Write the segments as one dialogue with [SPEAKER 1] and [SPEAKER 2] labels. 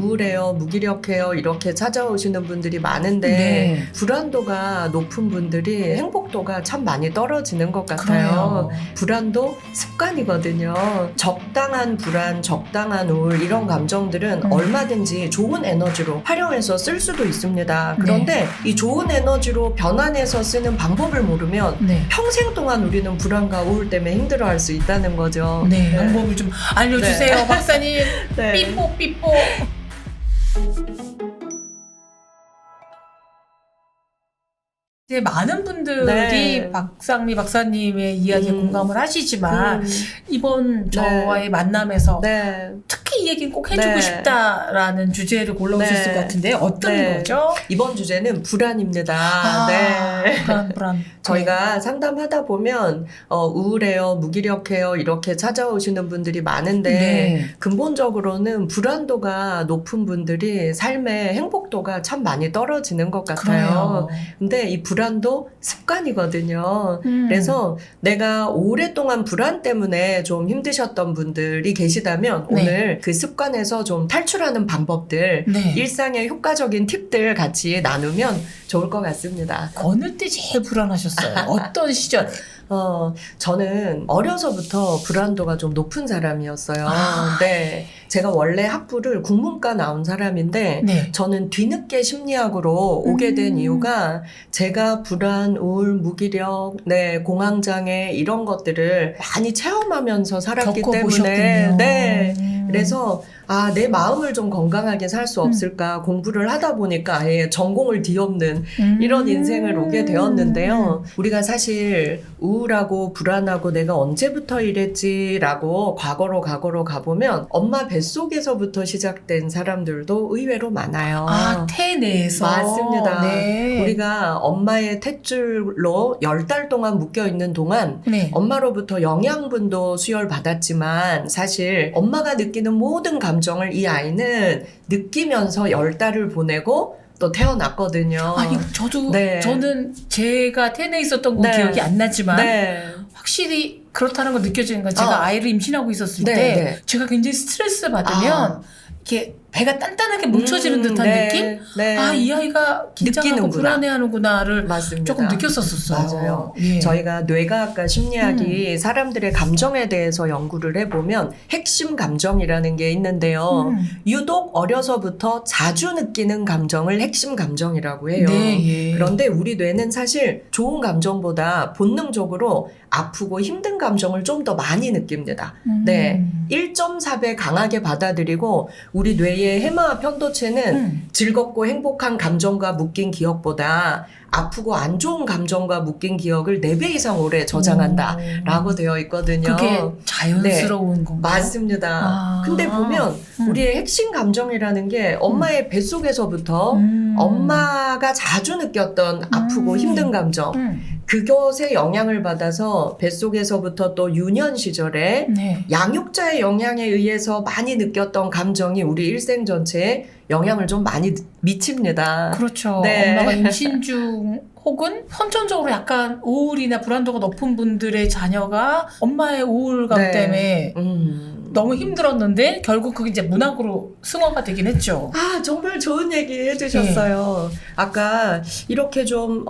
[SPEAKER 1] 우울해요, 무기력해요 이렇게 찾아오시는 분들이 많은데
[SPEAKER 2] 네.
[SPEAKER 1] 불안도가 높은 분들이 행복도가 참 많이 떨어지는 것 같아요.
[SPEAKER 2] 그래요.
[SPEAKER 1] 불안도 습관이거든요. 적당한 불안, 적당한 우울 이런 감정들은 얼마든지 좋은 에너지로 활용해서 쓸 수도 있습니다. 그런데 이 좋은 에너지로 변환해서 쓰는 방법을 모르면
[SPEAKER 2] 네.
[SPEAKER 1] 평생 동안 우리는 불안과 우울 때문에 힘들어할 수 있다는 거죠.
[SPEAKER 2] 네. 방법을 좀 알려주세요,
[SPEAKER 1] 네.
[SPEAKER 2] 박사님.
[SPEAKER 1] 네.
[SPEAKER 2] 삐뽀 삐뽀. 이제 많은 분들이
[SPEAKER 1] 네.
[SPEAKER 2] 박상미 박사님의 이야기에 공감을 하시지만 이번
[SPEAKER 1] 네.
[SPEAKER 2] 저와의 만남에서
[SPEAKER 1] 네.
[SPEAKER 2] 특히 이 얘기는 꼭 해주고
[SPEAKER 1] 네.
[SPEAKER 2] 싶다라는 주제를 골라오셨을
[SPEAKER 1] 네.
[SPEAKER 2] 것 같은데 어떤
[SPEAKER 1] 네.
[SPEAKER 2] 거죠?
[SPEAKER 1] 이번 주제는 불안입니다. 네.
[SPEAKER 2] 불안.
[SPEAKER 1] 저희가 상담하다 보면 우울해요, 무기력해요 이렇게 찾아오시는 분들이 많은데
[SPEAKER 2] 네.
[SPEAKER 1] 근본적으로는 불안도가 높은 분들이 삶의 행복도가 참 많이 떨어지는 것 같아요.
[SPEAKER 2] 그래요.
[SPEAKER 1] 근데 이 불안도 습관이거든요. 그래서 내가 오랫동안 불안 때문에 좀 힘드셨던 분들이 계시다면
[SPEAKER 2] 네.
[SPEAKER 1] 오늘 그 습관에서 좀 탈출하는 방법들,
[SPEAKER 2] 네.
[SPEAKER 1] 일상의 효과적인 팁들 같이 나누면 좋을 것 같습니다.
[SPEAKER 2] 어느 때 제일 불안하셨어요? 어떤 시절에?
[SPEAKER 1] 저는 어려서부터 불안도가 좀 높은 사람이었어요. 네. 제가 원래 학부를 국문과 나온 사람인데,
[SPEAKER 2] 네.
[SPEAKER 1] 저는 뒤늦게 심리학으로 오게 된 이유가 제가 불안, 우울, 무기력, 공황장애 이런 것들을 많이 체험하면서 살았기 때문에,
[SPEAKER 2] 겪어보셨군요.
[SPEAKER 1] 네. 그래서 내 마음을 좀 건강하게 살 수 없을까 공부를 하다 보니까 아예 전공을 뒤엎는 이런 인생을 오게 되었는데요. 우리가 사실 우울하고 불안하고 내가 언제부터 이랬지라고 과거로 가보면 엄마 뱃속에서부터 시작된 사람들도 의외로 많아요.
[SPEAKER 2] 태 내에서.
[SPEAKER 1] 맞습니다.
[SPEAKER 2] 네.
[SPEAKER 1] 우리가 엄마의 탯줄로 10달 동안 묶여있는 동안
[SPEAKER 2] 네.
[SPEAKER 1] 엄마로부터 영양분도 수혈받았지만 사실 엄마가 느끼는 모든 감정을 이 아이는 느끼면서 10달을 보내고 또 태어났거든요.
[SPEAKER 2] 저도,
[SPEAKER 1] 네.
[SPEAKER 2] 저는 제가 태내에 있었던 건
[SPEAKER 1] 네.
[SPEAKER 2] 기억이 안 나지만
[SPEAKER 1] 네.
[SPEAKER 2] 확실히 그렇다는 걸 느껴지는 건 제가 아이를 임신하고 있었을
[SPEAKER 1] 네,
[SPEAKER 2] 때
[SPEAKER 1] 네.
[SPEAKER 2] 제가 굉장히 스트레스 받으면 이렇게 배가 단단하게 뭉쳐지는 듯한 느낌?
[SPEAKER 1] 네.
[SPEAKER 2] 이 아이가 긴장하고
[SPEAKER 1] 느끼는구나.
[SPEAKER 2] 불안해하는구나를
[SPEAKER 1] 맞습니다.
[SPEAKER 2] 조금 느꼈었어요.
[SPEAKER 1] 맞아요.
[SPEAKER 2] 예.
[SPEAKER 1] 저희가 뇌과학과 심리학이 사람들의 감정에 대해서 연구를 해보면 핵심 감정이라는 게 있는데요. 유독 어려서부터 자주 느끼는 감정을 핵심 감정이라고 해요.
[SPEAKER 2] 네, 예.
[SPEAKER 1] 그런데 우리 뇌는 사실 좋은 감정보다 본능적으로 아프고 힘든 감정을 좀 더 많이 느낍니다. 네, 1.4배 강하게 받아들이고 우리 뇌의 해마 편도체는 즐겁고 행복한 감정과 묶인 기억보다 아프고 안 좋은 감정과 묶인 기억을 4배 이상 오래 저장한다 라고 되어 있거든요.
[SPEAKER 2] 그게 자연스러운 건가요?
[SPEAKER 1] 맞습니다. 근데 보면 우리의 핵심 감정이라는 게 엄마의 뱃속에서부터 엄마가 자주 느꼈던 아프고 힘든 감정, 그것에 영향을 받아서 뱃속에서부터 또 유년 시절에
[SPEAKER 2] 네.
[SPEAKER 1] 양육자의 영향에 의해서 많이 느꼈던 감정이 우리 일생 전체에 영향을 좀 많이 미칩니다.
[SPEAKER 2] 그렇죠.
[SPEAKER 1] 네.
[SPEAKER 2] 엄마가 임신 중 혹은 선천적으로 약간 우울이나 불안도가 높은 분들의 자녀가 엄마의 우울감
[SPEAKER 1] 네.
[SPEAKER 2] 때문에 너무 힘들었는데 결국 그게 이제 문학으로 승화가 되긴 했죠.
[SPEAKER 1] 정말 좋은 얘기 해주셨어요. 아까 이렇게 좀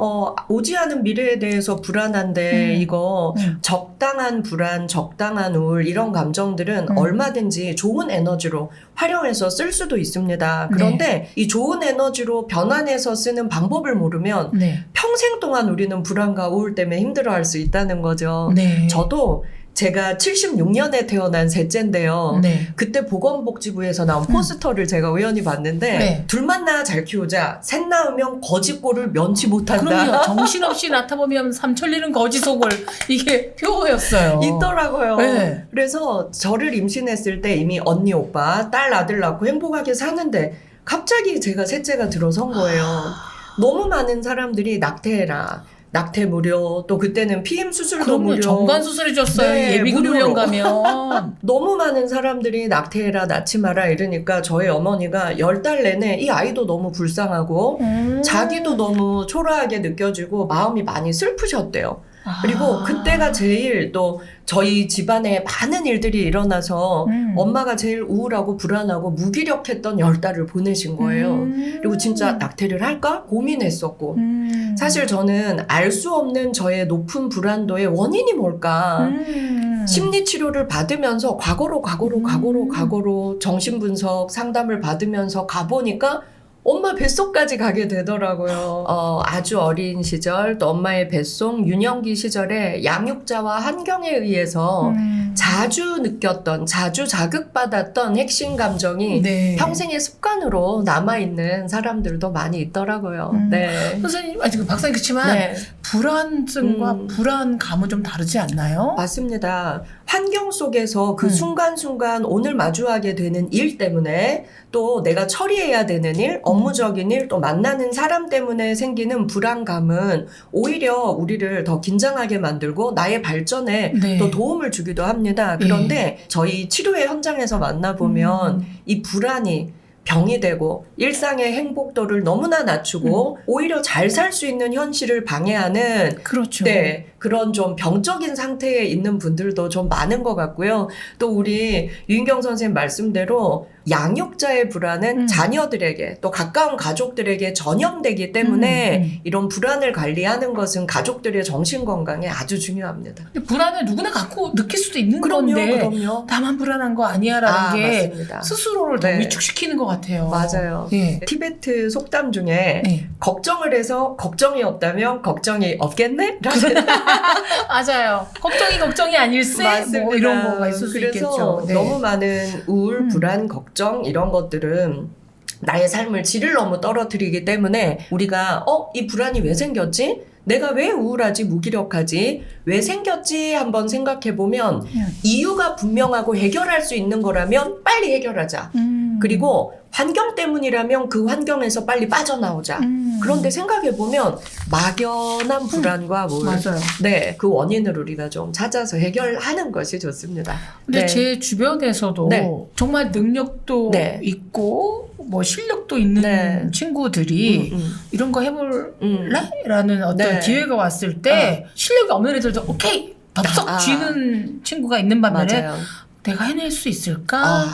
[SPEAKER 1] 오지 않은 미래에 대해서 불안한데 이거 적당한 불안, 적당한 우울 이런 감정들은 얼마든지 좋은 에너지로 활용해서 쓸 수도 있습니다. 그런데 이 좋은 에너지로 변환해서 쓰는 방법을 모르면 평생 동안 우리는 불안과 우울 때문에 힘들어할 수 있다는 거죠. 저도 제가 76년에 태어난 셋째인데요. 그때 보건복지부에서 나온 포스터를 제가 우연히 봤는데 둘만 낳아 잘 키우자, 셋 낳으면 거지꼴을 면치 못한다.
[SPEAKER 2] 그럼요. 정신없이 낳다보면 삼천리는 거지속을 이게 표어였어요.
[SPEAKER 1] 있더라고요.
[SPEAKER 2] 네.
[SPEAKER 1] 그래서 저를 임신했을 때 이미 언니, 오빠, 딸, 아들 낳고 행복하게 사는데 갑자기 제가 셋째가 들어선 거예요. 너무 많은 사람들이 낙태해라. 낙태 무료, 또 그때는 피임 수술도 무료.
[SPEAKER 2] 정관 수술해줬어요.
[SPEAKER 1] 네,
[SPEAKER 2] 예비군
[SPEAKER 1] 무료로.
[SPEAKER 2] 훈련 가면.
[SPEAKER 1] 너무 많은 사람들이 낙태해라, 낳지 마라 이러니까 저희 어머니가 10달 내내 이 아이도 너무 불쌍하고 자기도 너무 초라하게 느껴지고 마음이 많이 슬프셨대요. 그리고 그때가 제일 또 저희 집안에 많은 일들이 일어나서 엄마가 제일 우울하고 불안하고 무기력했던 10달을 보내신 거예요. 그리고 진짜 낙태를 할까 고민했었고 사실 저는 알 수 없는 저의 높은 불안도의 원인이 뭘까 심리치료를 받으면서 과거로 정신분석 상담을 받으면서 가보니까 엄마 뱃속까지 가게 되더라고요. 아주 어린 시절 또 엄마의 뱃속 유년기 시절에 양육자와 환경에 의해서 자주 느꼈던 자주 자극받았던 핵심 감정이
[SPEAKER 2] 네.
[SPEAKER 1] 평생의 습관으로 남아있는 사람들도 많이 있더라고요. 네.
[SPEAKER 2] 선생님, 지금 박사님 그렇지만
[SPEAKER 1] 네.
[SPEAKER 2] 불안증과 불안감은 좀 다르지 않나요?
[SPEAKER 1] 맞습니다. 환경 속에서 그 순간순간 오늘 마주하게 되는 일 때문에 또 내가 처리해야 되는 일, 업무적인 일, 또 만나는 사람 때문에 생기는 불안감은 오히려 우리를 더 긴장하게 만들고 나의 발전에
[SPEAKER 2] 네.
[SPEAKER 1] 더 도움을 주기도 합니다. 그런데 저희 치료의 현장에서 만나보면 이 불안이 병이 되고 일상의 행복도를 너무나 낮추고 오히려 잘 살 수 있는 현실을 방해하는
[SPEAKER 2] 그렇죠.
[SPEAKER 1] 네, 그런 좀 병적인 상태에 있는 분들도 좀 많은 것 같고요. 또 우리 유인경 선생님 말씀대로 양육자의 불안은 자녀들에게 또 가까운 가족들에게 전염되기 때문에 이런 불안을 관리하는 것은 가족들의 정신 건강에 아주 중요합니다.
[SPEAKER 2] 근데 불안을 누구나 갖고 느낄 수도 있는
[SPEAKER 1] 그럼요,
[SPEAKER 2] 건데
[SPEAKER 1] 그럼요.
[SPEAKER 2] 나만 불안한 거 아니야라는 게
[SPEAKER 1] 맞습니다.
[SPEAKER 2] 스스로를 더
[SPEAKER 1] 네.
[SPEAKER 2] 위축시키는 것 같아요.
[SPEAKER 1] 맞아요.
[SPEAKER 2] 네.
[SPEAKER 1] 티베트 속담 중에
[SPEAKER 2] 네.
[SPEAKER 1] 걱정을 해서 걱정이 없다면 걱정이 없겠네? 라는
[SPEAKER 2] 맞아요. 걱정이 아닐세? 뭐 이런 거가 있을 수
[SPEAKER 1] 그래서
[SPEAKER 2] 있겠죠. 네.
[SPEAKER 1] 너무 많은 우울, 불안, 걱정 이런 것들은 나의 삶을 질을 너무 떨어뜨리기 때문에 우리가 이 불안이 왜 생겼지? 내가 왜 우울하지, 무기력하지? 왜 생겼지? 한번 생각해보면 이유가 분명하고 해결할 수 있는 거라면 빨리 해결하자. 그리고 환경 때문이라면 그 환경에서 빨리 빠져나오자. 그런데 생각해보면 막연한 불안과 우울.
[SPEAKER 2] 맞아요.
[SPEAKER 1] 네, 그 원인을 우리가 좀 찾아서 해결하는 것이 좋습니다.
[SPEAKER 2] 근데
[SPEAKER 1] 네.
[SPEAKER 2] 제 주변에서도
[SPEAKER 1] 네.
[SPEAKER 2] 정말 능력도
[SPEAKER 1] 네.
[SPEAKER 2] 있고 뭐 실력도 있는
[SPEAKER 1] 네.
[SPEAKER 2] 친구들이 이런 거 해볼래? 라는 어떤
[SPEAKER 1] 네.
[SPEAKER 2] 기회가 왔을 때 실력이 없는 애들도 오케이! 덥석 쥐는 친구가 있는 반면에
[SPEAKER 1] 맞아요.
[SPEAKER 2] 내가 해낼 수 있을까?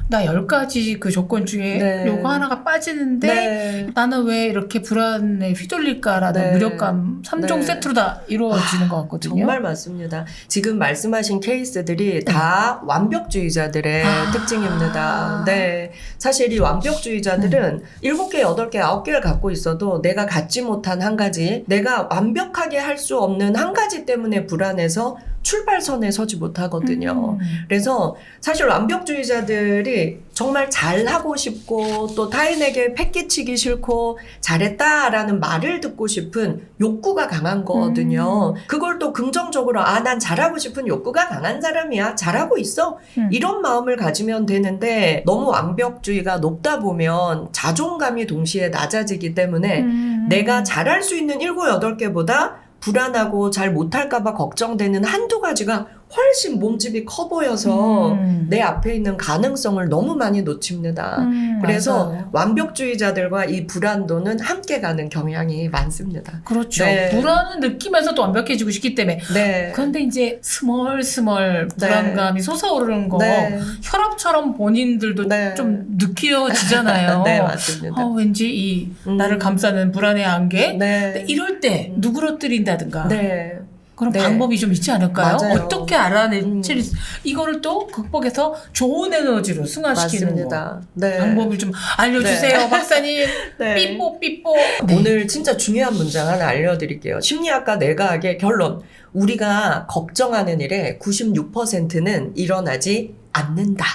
[SPEAKER 2] 나 10가지 그 조건 중에
[SPEAKER 1] 네.
[SPEAKER 2] 요거 하나가 빠지는데
[SPEAKER 1] 네.
[SPEAKER 2] 나는 왜 이렇게 불안에 휘둘릴까라는
[SPEAKER 1] 네.
[SPEAKER 2] 무력감 3종
[SPEAKER 1] 네.
[SPEAKER 2] 세트로 다 이루어지는 것 같거든요.
[SPEAKER 1] 정말 맞습니다. 지금 말씀하신 케이스들이 다 완벽주의자들의 특징입니다. 네. 사실 이 완벽주의자들은 7개, 8개, 9개를 갖고 있어도 내가 갖지 못한 한 가지, 내가 완벽하게 할 수 없는 한 가지 때문에 불안해서 출발선에 서지 못하거든요. 그래서 사실 완벽주의자들이 정말 잘하고 싶고 또 타인에게 패기치기 싫고 잘했다라는 말을 듣고 싶은 욕구가 강한 거거든요. 그걸 또 긍정적으로 난 잘하고 싶은 욕구가 강한 사람이야. 잘하고 있어. 이런 마음을 가지면 되는데 너무 완벽주의가 높다 보면 자존감이 동시에 낮아지기 때문에 내가 잘할 수 있는 7, 8개보다 불안하고 잘 못할까봐 걱정되는 한두 가지가 훨씬 몸집이 커 보여서 내 앞에 있는 가능성을 너무 많이 놓칩니다. 그래서
[SPEAKER 2] 맞아요.
[SPEAKER 1] 완벽주의자들과 이 불안도는 함께 가는 경향이 많습니다.
[SPEAKER 2] 그렇죠.
[SPEAKER 1] 네.
[SPEAKER 2] 불안은 느끼면서 또 완벽해지고 싶기 때문에.
[SPEAKER 1] 네.
[SPEAKER 2] 그런데 이제 스멀스멀 불안감이 솟아오르는 거
[SPEAKER 1] 네.
[SPEAKER 2] 혈압처럼 본인들도
[SPEAKER 1] 네.
[SPEAKER 2] 좀 느껴지잖아요.
[SPEAKER 1] 네, 맞습니다.
[SPEAKER 2] 왠지 이 나를 감싸는 불안의 안개.
[SPEAKER 1] 네.
[SPEAKER 2] 근데 이럴 때 누그러뜨린다든가
[SPEAKER 1] 네.
[SPEAKER 2] 그런
[SPEAKER 1] 네.
[SPEAKER 2] 방법이 좀 있지 않을까요?
[SPEAKER 1] 맞아요.
[SPEAKER 2] 어떻게 알아낼지 이거를 또 극복해서 좋은 에너지로 승화시키는 거.
[SPEAKER 1] 맞습니다. 네.
[SPEAKER 2] 방법을 좀 알려주세요, 박사님.
[SPEAKER 1] 네.
[SPEAKER 2] 삐뽀. 네.
[SPEAKER 1] 오늘 진짜 중요한 문장 하나 알려드릴게요. 심리학과 내과학의 결론. 우리가 걱정하는 일의 96%는 일어나지 않는다.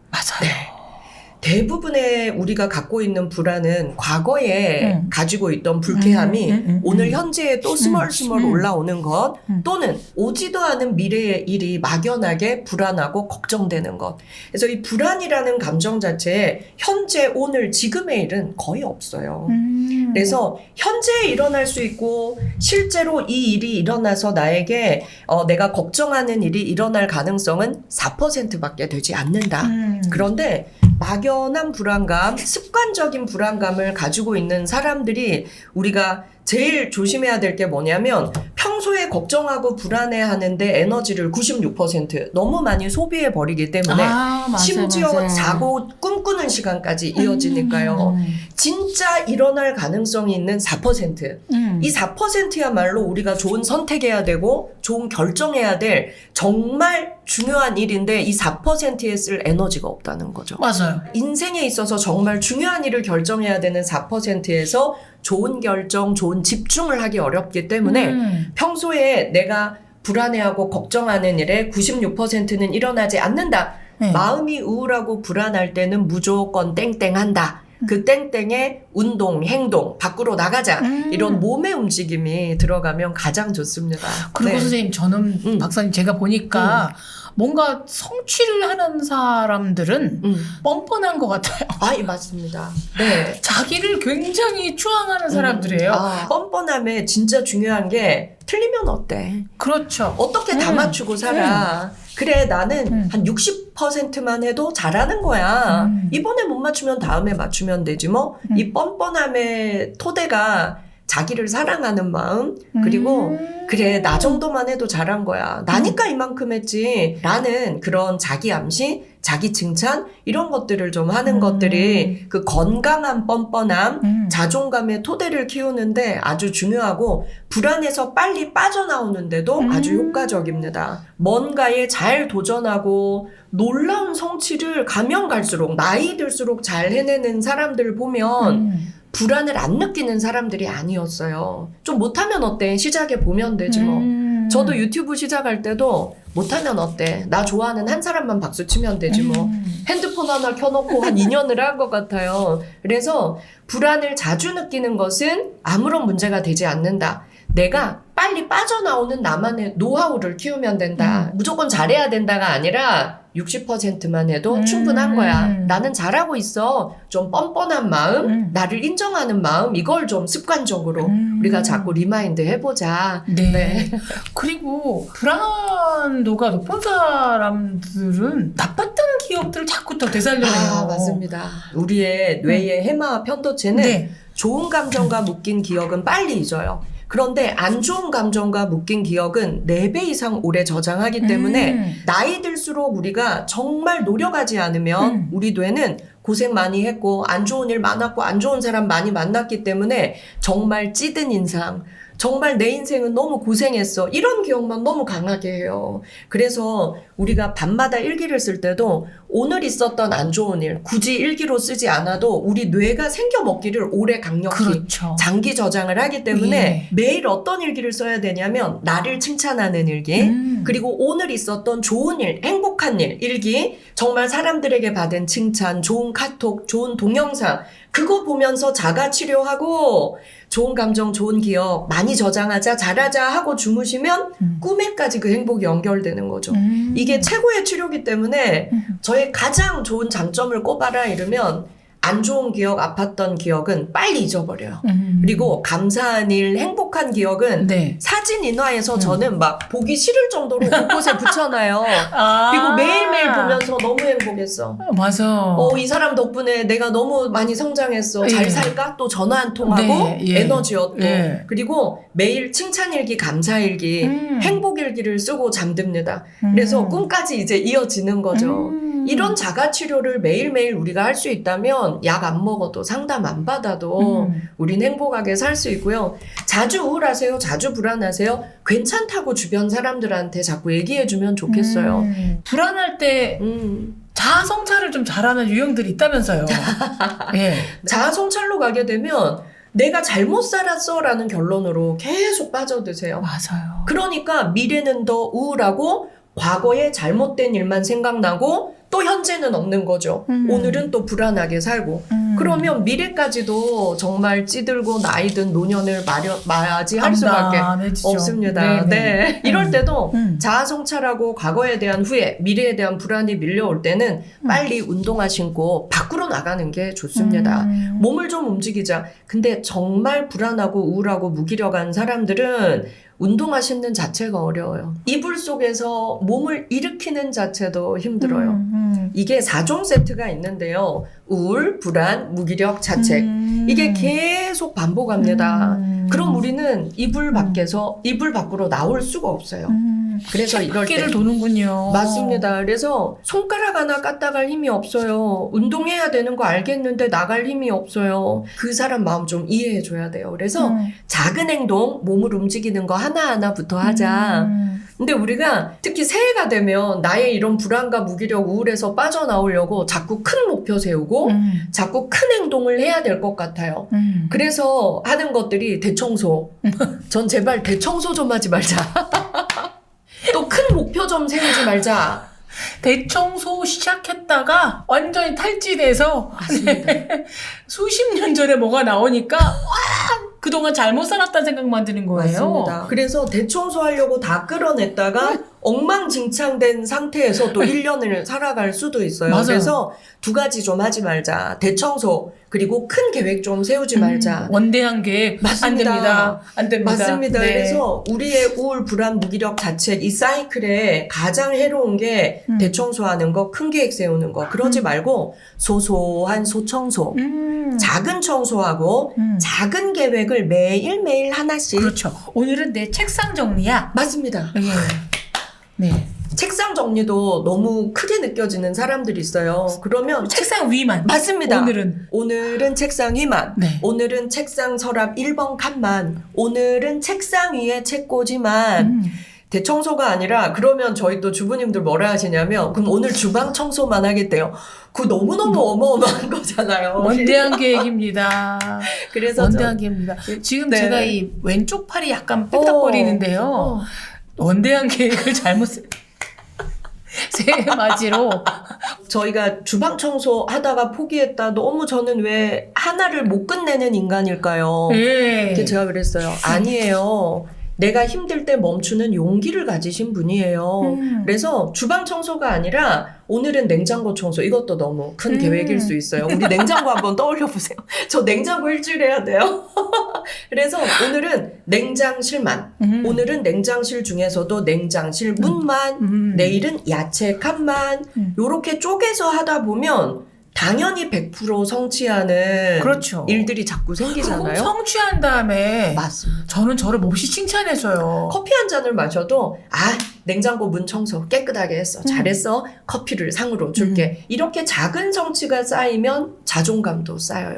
[SPEAKER 2] 맞아요.
[SPEAKER 1] 네. 대부분의 우리가 갖고 있는 불안은 과거에 가지고 있던 불쾌함이 오늘 현재에 또 스멀스멀 올라오는 것 또는 오지도 않은 미래의 일이 막연하게 불안하고 걱정되는 것. 그래서 이 불안이라는 감정 자체에 현재, 오늘, 지금의 일은 거의 없어요. 그래서 현재에 일어날 수 있고 실제로 이 일이 일어나서 나에게 내가 걱정하는 일이 일어날 가능성은 4%밖에 되지 않는다. 그런데 막연한 불안감, 습관적인 불안감을 가지고 있는 사람들이 우리가 제일 조심해야 될 게 뭐냐면 평소에 걱정하고 불안해하는데 에너지를 96% 너무 많이 소비해 버리기 때문에
[SPEAKER 2] 맞아요,
[SPEAKER 1] 심지어
[SPEAKER 2] 맞아요.
[SPEAKER 1] 자고 꿈꾸는 시간까지 이어지니까요. 진짜 일어날 가능성이 있는 4%. 이 4%야말로 우리가 좋은 선택해야 되고 좋은 결정해야 될 정말 중요한 일인데 이 4%에 쓸 에너지가 없다는 거죠.
[SPEAKER 2] 맞아요.
[SPEAKER 1] 인생에 있어서 정말 중요한 일을 결정해야 되는 4%에서 좋은 결정, 좋은 집중을 하기 어렵기 때문에 평소에 내가 불안해하고 걱정하는 일에 96%는 일어나지 않는다.
[SPEAKER 2] 네.
[SPEAKER 1] 마음이 우울하고 불안할 때는 무조건 땡땡한다. 그 땡땡에 운동, 행동, 밖으로 나가자. 이런 몸의 움직임이 들어가면 가장 좋습니다.
[SPEAKER 2] 그리고
[SPEAKER 1] 네.
[SPEAKER 2] 선생님 저는 박사님 제가 보니까 뭔가 성취를 하는 사람들은 뻔뻔한 것 같아요.
[SPEAKER 1] 예, 맞습니다. 네.
[SPEAKER 2] 자기를 굉장히 추앙하는 사람들이에요.
[SPEAKER 1] 뻔뻔함에 진짜 중요한 게 틀리면 어때?
[SPEAKER 2] 그렇죠.
[SPEAKER 1] 어떻게 다 맞추고 살아? 그래, 나는 한 60%만 해도 잘하는 거야. 이번에 못 맞추면 다음에 맞추면 되지 뭐. 이 뻔뻔함의 토대가 자기를 사랑하는 마음, 그리고 그래, 나 정도만 해도 잘한 거야. 나니까 이만큼 했지. 라는 그런 자기 암시, 자기 칭찬 이런 것들을 좀 하는 것들이 그 건강한 뻔뻔함, 자존감의 토대를 키우는데 아주 중요하고 불안해서 빨리 빠져나오는데도 아주 효과적입니다. 뭔가에 잘 도전하고 놀라운 성취를 가면 갈수록 나이 들수록 잘 해내는 사람들 보면 불안을 안 느끼는 사람들이 아니었어요. 좀 못하면 어때? 시작해 보면 되지 뭐. 저도 유튜브 시작할 때도 못하면 어때? 나 좋아하는 한 사람만 박수 치면 되지 뭐. 핸드폰 하나 켜놓고 한 2년을 한 것 같아요. 그래서 불안을 자주 느끼는 것은 아무런 문제가 되지 않는다. 내가 빨리 빠져나오는 나만의 노하우를 키우면 된다. 무조건 잘해야 된다가 아니라 60%만 해도 충분한 거야. 나는 잘하고 있어. 좀 뻔뻔한 마음, 나를 인정하는 마음, 이걸 좀 습관적으로 우리가 자꾸 리마인드 해보자.
[SPEAKER 2] 네. 그리고 불안도가 높은 사람들은 나빴던 기억들을 자꾸 더 되살려요.
[SPEAKER 1] 맞습니다. 우리의 뇌의 해마와 편도체는
[SPEAKER 2] 네.
[SPEAKER 1] 좋은 감정과 묶인 기억은 빨리 잊어요. 그런데 안 좋은 감정과 묶인 기억은 4배 이상 오래 저장하기 때문에 나이 들수록 우리가 정말 노력하지 않으면 우리 뇌는 고생 많이 했고 안 좋은 일 많았고 안 좋은 사람 많이 만났기 때문에 정말 찌든 인상, 정말 내 인생은 너무 고생했어. 이런 기억만 너무 강하게 해요. 그래서 우리가 밤마다 일기를 쓸 때도 오늘 있었던 안 좋은 일 굳이 일기로 쓰지 않아도 우리 뇌가 생겨먹기를 오래 강력히
[SPEAKER 2] 그렇죠.
[SPEAKER 1] 장기 저장을 하기 때문에 매일 어떤 일기를 써야 되냐면 나를 칭찬하는 일기, 그리고 오늘 있었던 좋은 일, 행복한 일 일기, 정말 사람들에게 받은 칭찬, 좋은 카톡, 좋은 동영상 그거 보면서 자가 치료하고 좋은 감정, 좋은 기억 많이 저장하자, 잘하자 하고 주무시면 꿈에까지 그 행복이 연결되는 거죠. 이게 최고의 치료기 때문에 저의 가장 좋은 장점을 꼽아라 이러면 안 좋은 기억, 아팠던 기억은 빨리 잊어버려요. 그리고 감사한 일, 행복한 기억은
[SPEAKER 2] 네.
[SPEAKER 1] 사진 인화해서 저는 막 보기 싫을 정도로 곳곳에 붙여놔요. 그리고 매일매일 보면서 너무 행복했어.
[SPEAKER 2] 맞아.
[SPEAKER 1] 이 사람 덕분에 내가 너무 많이 성장했어. 잘 살까? 또 전화 한 통하고
[SPEAKER 2] 네,
[SPEAKER 1] 에너지 얻고.
[SPEAKER 2] 예.
[SPEAKER 1] 그리고 매일 칭찬일기, 감사일기, 행복일기를 쓰고 잠듭니다. 그래서 꿈까지 이제 이어지는 거죠. 이런 자가치료를 매일매일 우리가 할 수 있다면 약 안 먹어도 상담 안 받아도 우린 행복하게 살 수 있고요. 자주 우울하세요? 자주 불안하세요? 괜찮다고 주변 사람들한테 자꾸 얘기해주면 좋겠어요.
[SPEAKER 2] 불안할 때 자아성찰을 좀 잘하는 유형들이 있다면서요. 예.
[SPEAKER 1] 자아성찰로 가게 되면 내가 잘못 살았어 라는 결론으로 계속 빠져드세요.
[SPEAKER 2] 맞아요.
[SPEAKER 1] 그러니까 미래는 더 우울하고 과거의 잘못된 일만 생각나고 또 현재는 없는 거죠. 오늘은 또 불안하게 살고. 그러면 미래까지도 정말 찌들고 나이든 노년을 맞이할 수밖에
[SPEAKER 2] 암담해지죠.
[SPEAKER 1] 없습니다.
[SPEAKER 2] 네네.
[SPEAKER 1] 네. 이럴 때도 자아성찰하고 과거에 대한 후회, 미래에 대한 불안이 밀려올 때는 빨리 운동화 신고 밖으로 나가는 게 좋습니다. 몸을 좀 움직이자. 근데 정말 불안하고 우울하고 무기력한 사람들은 운동화 신는 자체가 어려워요. 이불 속에서 몸을 일으키는 자체도 힘들어요. 이게 4종 세트가 있는데요. 우울, 불안, 무기력, 자책. 이게 계속 반복합니다. 그럼 우리는 이불 밖으로 나올 수가 없어요. 그래서 이럴 때
[SPEAKER 2] 바퀴를 도는군요.
[SPEAKER 1] 맞습니다. 그래서 손가락 하나 까딱할 힘이 없어요. 운동해야 되는 거 알겠는데 나갈 힘이 없어요. 그 사람 마음 좀 이해해 줘야 돼요. 그래서 작은 행동, 몸을 움직이는 거 하나하나부터 하자. 근데 우리가 특히 새해가 되면 나의 이런 불안과 무기력, 우울에서 빠져나오려고 자꾸 큰 목표 세우고 자꾸 큰 행동을 해야 될 것 같아요. 그래서 하는 것들이 대청소. 전 제발 대청소 좀 하지 말자. 또 큰 목표 좀 세우지 말자.
[SPEAKER 2] 대청소 시작했다가 완전히 탈지돼서 수십 년 전에 뭐가 나오니까 그동안 잘못 살았다는 생각만 드는 거예요.
[SPEAKER 1] 맞습니다. 그래서 대청소하려고 다 끌어냈다가 엉망진창된 상태에서 또 1년을 살아갈 수도 있어요.
[SPEAKER 2] 맞아요.
[SPEAKER 1] 그래서 두 가지 좀 하지 말자. 대청소 그리고 큰 계획 좀 세우지 말자.
[SPEAKER 2] 원대한 계획
[SPEAKER 1] 맞습니다.
[SPEAKER 2] 안 됩니다. 안 됩니다.
[SPEAKER 1] 맞습니다.
[SPEAKER 2] 네.
[SPEAKER 1] 그래서 우리의 우울, 불안, 무기력, 자책 이 사이클에 가장 해로운 게 대청소하는 거, 큰 계획 세우는 거. 그러지 말고 소소한 소청소, 작은 청소하고 작은 계획을 매일매일 하나씩.
[SPEAKER 2] 그렇죠. 오늘은 내 책상 정리야.
[SPEAKER 1] 맞습니다.
[SPEAKER 2] 예. 네.
[SPEAKER 1] 책상 정리도 너무 크게 느껴지는 사람들이 있어요. 그러면
[SPEAKER 2] 책상 위만.
[SPEAKER 1] 맞습니다.
[SPEAKER 2] 오늘은
[SPEAKER 1] 책상 위만.
[SPEAKER 2] 네.
[SPEAKER 1] 오늘은 책상 서랍 1번 칸만. 오늘은 책상 위에 책꽂이만. 대청소가 아니라 그러면 저희 또 주부님들 뭐라 하시냐면 그럼 오늘 주방 청소만 하겠대요. 그거 너무너무 어마어마한 거잖아요.
[SPEAKER 2] 원대한 계획입니다.
[SPEAKER 1] 그래서
[SPEAKER 2] 원대한 계획입니다. 지금
[SPEAKER 1] 네.
[SPEAKER 2] 제가 이 왼쪽 팔이 약간 삐딱거리는데요. 원대한 계획을 잘못 새해 맞이로
[SPEAKER 1] 저희가 주방 청소 하다가 포기했다. 너무 저는 왜 하나를 못 끝내는 인간일까요?
[SPEAKER 2] 네.
[SPEAKER 1] 그래서 제가 그랬어요. 아니에요. 내가 힘들 때 멈추는 용기를 가지신 분이에요. 그래서 주방 청소가 아니라 오늘은 냉장고 청소. 이것도 너무 큰 계획일 수 있어요. 우리 냉장고 한번 떠올려 보세요. 저 냉장고 일주일 해야 돼요. 그래서 오늘은 냉장실만. 오늘은 냉장실 중에서도 냉장실 문만. 내일은 야채 칸만. 요렇게 쪼개서 하다 보면 당연히 100% 성취하는
[SPEAKER 2] 그렇죠.
[SPEAKER 1] 일들이 자꾸
[SPEAKER 2] 그리고
[SPEAKER 1] 생기잖아요.
[SPEAKER 2] 성취한 다음에
[SPEAKER 1] 맞습니다.
[SPEAKER 2] 저는 저를 몹시 칭찬해줘요.
[SPEAKER 1] 커피 한 잔을 마셔도 냉장고 문 청소 깨끗하게 했어. 잘했어. 커피를 상으로 줄게. 이렇게 작은 성취가 쌓이면 자존감도 쌓여요.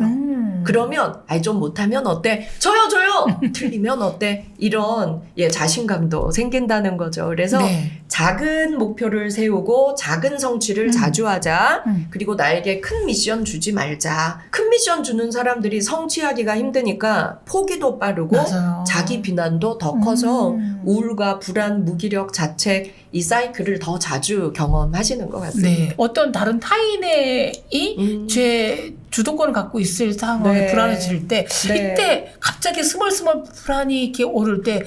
[SPEAKER 1] 그러면 좀 못하면 어때? 저요. 틀리면 어때? 이런 자신감도 생긴다는 거죠. 그래서
[SPEAKER 2] 네.
[SPEAKER 1] 작은 목표를 세우고 작은 성취를 자주 하자. 그리고 나에게 큰 미션 주지 말자. 큰 미션 주는 사람들이 성취하기가 힘드니까 포기도 빠르고
[SPEAKER 2] 맞아요.
[SPEAKER 1] 자기 비난도 더 커서 우울과 불안, 무기력, 자책 이 사이클을 더 자주 경험하시는 것 같습니다.
[SPEAKER 2] 네. 어떤 다른 타인이 제 주도권을 갖고 있을 상황에
[SPEAKER 1] 네.
[SPEAKER 2] 불안해질 때
[SPEAKER 1] 네.
[SPEAKER 2] 이때 갑자기 스멀스멀 불안이 이렇게 오를 때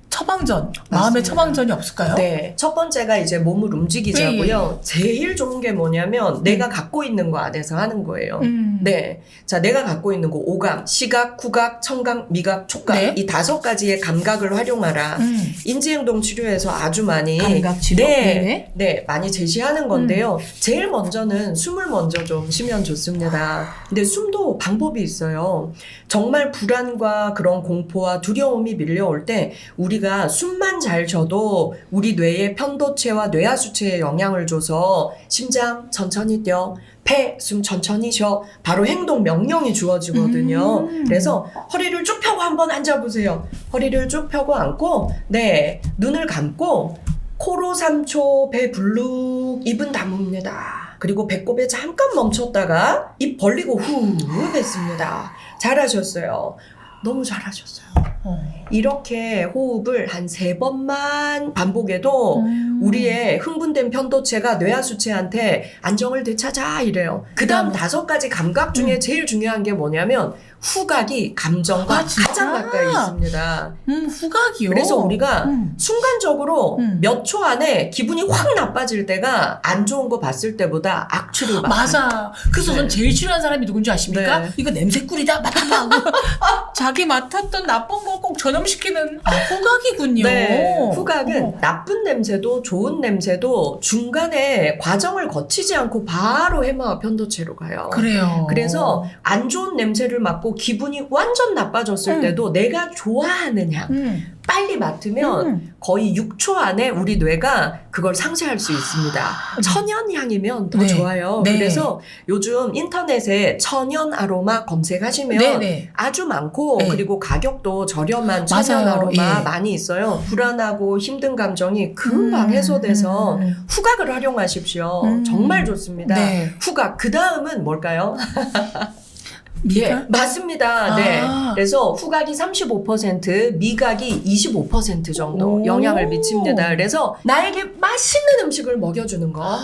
[SPEAKER 2] 처방전, 마음의
[SPEAKER 1] 맞습니다.
[SPEAKER 2] 처방전이 없을까요?
[SPEAKER 1] 네. 첫 번째가 이제 몸을 움직이자고요. 제일 좋은 게 뭐냐면 내가 갖고 있는 거 안에서 하는 거예요. 네. 자, 내가 갖고 있는 거 오감, 시각, 구각, 청각, 미각, 촉각
[SPEAKER 2] 네.
[SPEAKER 1] 이 5가지의 감각을 활용하라. 인지행동 치료에서 아주 많이
[SPEAKER 2] 감각 치료?
[SPEAKER 1] 네, 네, 많이 제시하는 건데요. 제일 먼저는 숨을 먼저 좀 쉬면 좋습니다. 근데 숨도 방법이 있어요. 정말 불안과 그런 공포와 두려움이 밀려올 때 우리가 숨만 잘 쉬어도 우리 뇌의 편도체와 뇌하수체에 영향을 줘서 심장 천천히 뛰어, 폐 숨 천천히 쉬어 바로 행동 명령이 주어지거든요. 그래서 허리를 쭉 펴고 한번 앉아보세요. 허리를 쭉 펴고 앉고 네 눈을 감고 코로 3초, 배 불룩, 입은 다뭅니다. 그리고 배꼽에 잠깐 멈췄다가 입 벌리고 후 뱉습니다. 잘하셨어요. 너무 잘하셨어요. 이렇게 호흡을 한 3번만 반복해도 우리의 흥분된 편도체가 뇌하수체한테 안정을 되찾아 이래요. 그 다음 5가지 감각 중에 제일 중요한 게 뭐냐면 후각이 감정과
[SPEAKER 2] 아, 진짜?
[SPEAKER 1] 가장 가까이 있습니다.
[SPEAKER 2] 후각이요.
[SPEAKER 1] 그래서 우리가
[SPEAKER 2] 음.
[SPEAKER 1] 순간적으로
[SPEAKER 2] 음.
[SPEAKER 1] 몇 초 안에 기분이 확 나빠질 때가 안 좋은 거 봤을 때보다 악취를 맡아요.
[SPEAKER 2] 맞아. 그래서
[SPEAKER 1] 네.
[SPEAKER 2] 전 제일 싫어하는 사람이 누군지 아십니까?
[SPEAKER 1] 네.
[SPEAKER 2] 이거 냄새꿀이다 맡아봐 하고 자기 맡았던 나쁜 거 꼭 전염시키는 후각이군요.
[SPEAKER 1] 네, 후각은
[SPEAKER 2] 어머.
[SPEAKER 1] 나쁜 냄새도 좋은 냄새도 중간에 과정을 거치지 않고 바로 해마와 편도체로 가요.
[SPEAKER 2] 그래요.
[SPEAKER 1] 그래서 안 좋은 냄새를 맡고 기분이 완전 나빠졌을 때도 내가 좋아하는 향 빨리 맡으면 거의 6초 안에 우리 뇌가 그걸 상쇄할 수 있습니다. 천연 향이면 더
[SPEAKER 2] 네.
[SPEAKER 1] 좋아요.
[SPEAKER 2] 네.
[SPEAKER 1] 그래서 요즘 인터넷에 천연 아로마 검색하시면
[SPEAKER 2] 네네.
[SPEAKER 1] 아주 많고
[SPEAKER 2] 네.
[SPEAKER 1] 그리고 가격도 저렴한 천연
[SPEAKER 2] 맞아요.
[SPEAKER 1] 아로마
[SPEAKER 2] 예.
[SPEAKER 1] 많이 있어요. 불안하고 힘든 감정이 금방 해소돼서 후각을 활용하십시오. 정말 좋습니다.
[SPEAKER 2] 네.
[SPEAKER 1] 후각. 그 다음은 뭘까요? 예,
[SPEAKER 2] 미각?
[SPEAKER 1] 맞습니다. 네.
[SPEAKER 2] 아.
[SPEAKER 1] 그래서 후각이 35%, 미각이 25% 정도
[SPEAKER 2] 오.
[SPEAKER 1] 영향을 미칩니다. 그래서 나에게 맛있는 음식을 먹여주는 거.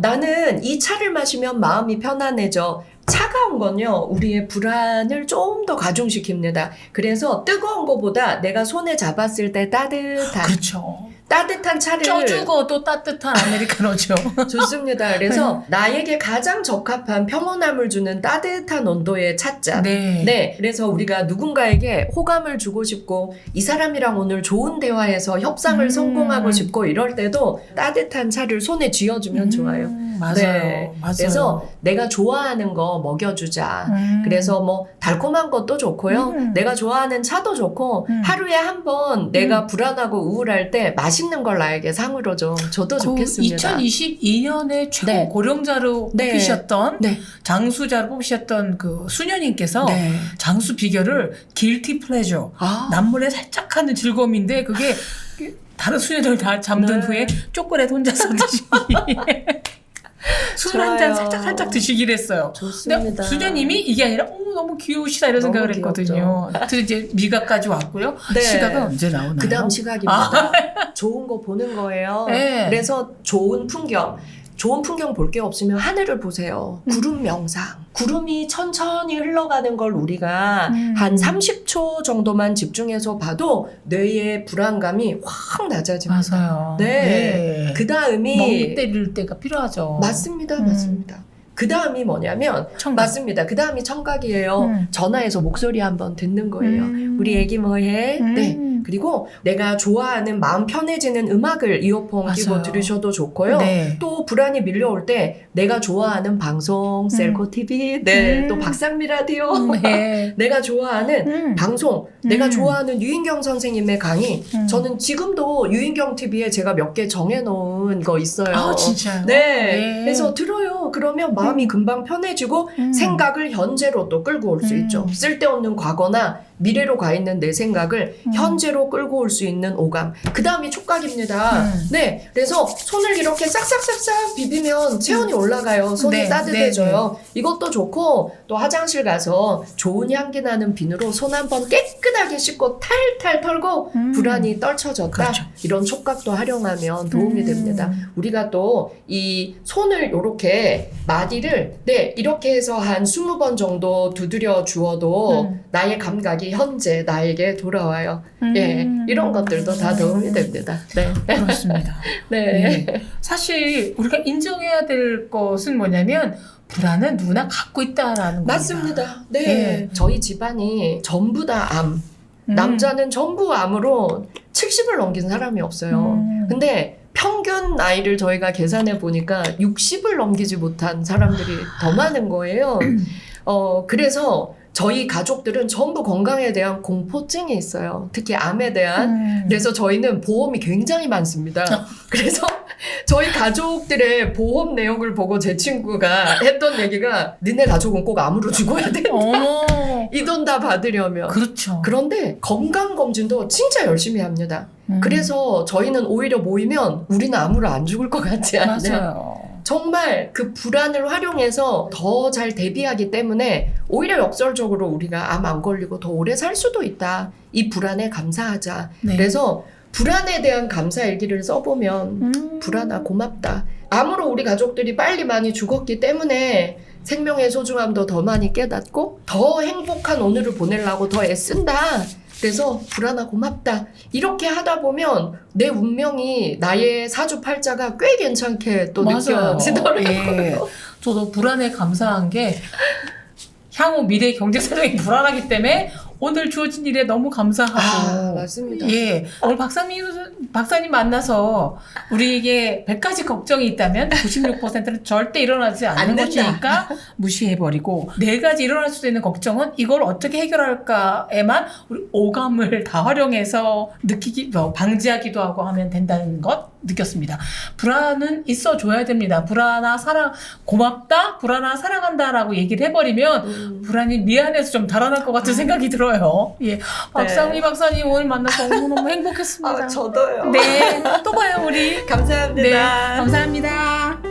[SPEAKER 1] 나는 이 차를 마시면 마음이 편안해져. 차가운 건요, 우리의 불안을 좀 더 가중시킵니다. 그래서 뜨거운 거보다 내가 손에 잡았을 때
[SPEAKER 2] 그렇죠.
[SPEAKER 1] 따뜻한 차를
[SPEAKER 2] 쪄주고 따뜻한 아메리카노죠.
[SPEAKER 1] 좋습니다. 그래서 나에게 가장 적합한 평온함을 주는 따뜻한 온도의 찻잔.
[SPEAKER 2] 네.
[SPEAKER 1] 네. 그래서 우리가 누군가에게 호감을 주고 싶고 이 사람이랑 오늘 좋은 대화에서 협상을 성공하고 싶고 이럴 때도 따뜻한 차를 손에 쥐어주면 좋아요.
[SPEAKER 2] 맞아요.
[SPEAKER 1] 네.
[SPEAKER 2] 맞아요.
[SPEAKER 1] 그래서 내가 좋아하는 거 먹여주자. 그래서 뭐 달콤한 것도 좋고요. 내가 좋아하는 차도 좋고 하루에 한 번 내가 불안하고 우울할 때 맛있는 걸 나에게 상으로 좀 줘도 좋겠습니다.
[SPEAKER 2] 2022년에 최고
[SPEAKER 1] 네.
[SPEAKER 2] 고령자로
[SPEAKER 1] 네.
[SPEAKER 2] 뽑히셨던
[SPEAKER 1] 네.
[SPEAKER 2] 장수자로 뽑히셨던 그 수녀님께서
[SPEAKER 1] 네.
[SPEAKER 2] 장수 비결을 길티 플레저
[SPEAKER 1] 아.
[SPEAKER 2] 남몰래 살짝 하는 즐거움인데 그게 다른 수녀들 다 잠든
[SPEAKER 1] 네.
[SPEAKER 2] 후에 초콜릿 혼자서 드시기 술 한 잔
[SPEAKER 1] 좋아요.
[SPEAKER 2] 살짝 드시기로 했어요.
[SPEAKER 1] 좋습니다.
[SPEAKER 2] 근데 수녀님이 이게 아니라 너무 귀여우시다 이런
[SPEAKER 1] 너무
[SPEAKER 2] 생각을
[SPEAKER 1] 귀엽죠.
[SPEAKER 2] 했거든요. 그래서 이제 미각까지 왔고요.
[SPEAKER 1] 네.
[SPEAKER 2] 시각은 언제 나오나요?
[SPEAKER 1] 그 다음 시각입니다. 좋은 거 보는 거예요.
[SPEAKER 2] 네.
[SPEAKER 1] 그래서 좋은 풍경 볼 게 없으면 하늘을 보세요. 구름 명상. 구름이 천천히 흘러가는 걸 우리가 한 30초 정도만 집중해서 봐도 뇌의 불안감이 확 낮아집니다.
[SPEAKER 2] 맞아요.
[SPEAKER 1] 네. 그 다음이
[SPEAKER 2] 멍 때릴 때가 필요하죠.
[SPEAKER 1] 맞습니다. 맞습니다. 그 다음이 뭐냐면
[SPEAKER 2] 청각.
[SPEAKER 1] 맞습니다. 그 다음이 청각이에요. 전화해서 목소리 한번 듣는 거예요. 우리 애기 뭐해? 네. 그리고 내가 좋아하는 마음 편해지는 음악을 이어폰 끼고
[SPEAKER 2] 맞아요.
[SPEAKER 1] 들으셔도 좋고요.
[SPEAKER 2] 네.
[SPEAKER 1] 또 불안이 밀려올 때 내가 좋아하는 방송, 셀코 TV, 네, 또 박상미 라디오,
[SPEAKER 2] 네.
[SPEAKER 1] 내가 좋아하는 방송, 내가 좋아하는 유인경 선생님의 강의. 저는 지금도 유인경 TV에 제가 몇 개 정해놓은 거 있어요.
[SPEAKER 2] 아, 진짜요?
[SPEAKER 1] 네. 그래서 들어요. 그러면 마음이 금방 편해지고 생각을 현재로 또 끌고 올 수 있죠. 쓸데없는 과거나 미래로 가 있는 내 생각을 현재로 끌고 올 수 있는 오감. 그 다음이 촉각입니다. 네. 그래서 손을 이렇게 싹싹싹싹 비비면 체온이 올라가요. 손이
[SPEAKER 2] 네,
[SPEAKER 1] 따뜻해져요. 이것도 좋고 또 화장실 가서 좋은 향기 나는 비누로 손 한번 깨끗하게 씻고 탈탈 털고 불안이 떨쳐졌다.
[SPEAKER 2] 그렇죠.
[SPEAKER 1] 이런 촉각도 활용하면 도움이 됩니다. 우리가 또 이 손을 이렇게 마디를 네 이렇게 해서 한 20번 정도 두드려 주어도 나의 감각이 현재 나에게 돌아와요. 예, 이런 것들도 다 도움이 됩니다. 네.
[SPEAKER 2] 그렇습니다.
[SPEAKER 1] 네.
[SPEAKER 2] 네. 사실 우리가 인정해야 될 것은 뭐냐면 불안은 누구나 갖고 있다라는 겁니다.
[SPEAKER 1] 맞습니다. 네.
[SPEAKER 2] 네.
[SPEAKER 1] 저희 집안이 전부 다 암. 남자는 전부 암으로 70을 넘긴 사람이 없어요. 근데 평균 나이를 저희가 계산해 보니까 60을 넘기지 못한 사람들이 더 많은 거예요. 그래서 저희 가족들은 전부 건강에 대한 공포증이 있어요. 특히 암에 대한. 그래서 저희는 보험이 굉장히 많습니다. 그래서 저희 가족들의 보험 내역을 보고 제 친구가 했던 얘기가 니네 가족은 꼭 암으로 죽어야 돼. 이 돈 다 받으려면.
[SPEAKER 2] 그렇죠.
[SPEAKER 1] 그런데 건강검진도 진짜 열심히 합니다. 그래서 저희는 오히려 모이면 우리는 암으로 안 죽을 것 같지 않아요?
[SPEAKER 2] 맞아요.
[SPEAKER 1] 정말 그 불안을 활용해서 더 잘 대비하기 때문에 오히려 역설적으로 우리가 암 안 걸리고 더 오래 살 수도 있다. 이 불안에 감사하자.
[SPEAKER 2] 네.
[SPEAKER 1] 그래서 불안에 대한 감사 일기를 써보면 불안아 고맙다. 암으로 우리 가족들이 빨리 많이 죽었기 때문에 생명의 소중함도 더 많이 깨닫고 더 행복한 오늘을 보내려고 더 애쓴다. 그래서 불안하 고맙다. 이렇게 하다 보면 내 운명이 나의 사주팔자가 꽤 괜찮게 또
[SPEAKER 2] 맞아요.
[SPEAKER 1] 느껴지더라고요.
[SPEAKER 2] 예. 저도 불안에 감사한 게 향후 미래 경제 사정이 불안하기 때문에 오늘 주어진 일에 너무 감사하고.
[SPEAKER 1] 맞습니다.
[SPEAKER 2] 예. 오늘 박사님 만나서 우리에게 100가지 걱정이 있다면 96%는 절대 일어나지 않는
[SPEAKER 1] 안 된다.
[SPEAKER 2] 것이니까 무시해버리고 4가지 일어날 수도 있는 걱정은 이걸 어떻게 해결할까에만 우리 오감을 다 활용해서 방지하기도 하고 하면 된다는 것 느꼈습니다. 불안은 있어줘야 됩니다. 불안아 사랑 고맙다 불안아 사랑한다라고 얘기를 해버리면 불안이 미안해서 좀 달아날 것 같은 생각이 들어요. 예, 박상미 박사님 오늘 만나서 너무너무 행복했습니다.
[SPEAKER 1] 저도요.
[SPEAKER 2] 네, 또 봐요 우리.
[SPEAKER 1] 감사합니다.
[SPEAKER 2] 네, 감사합니다.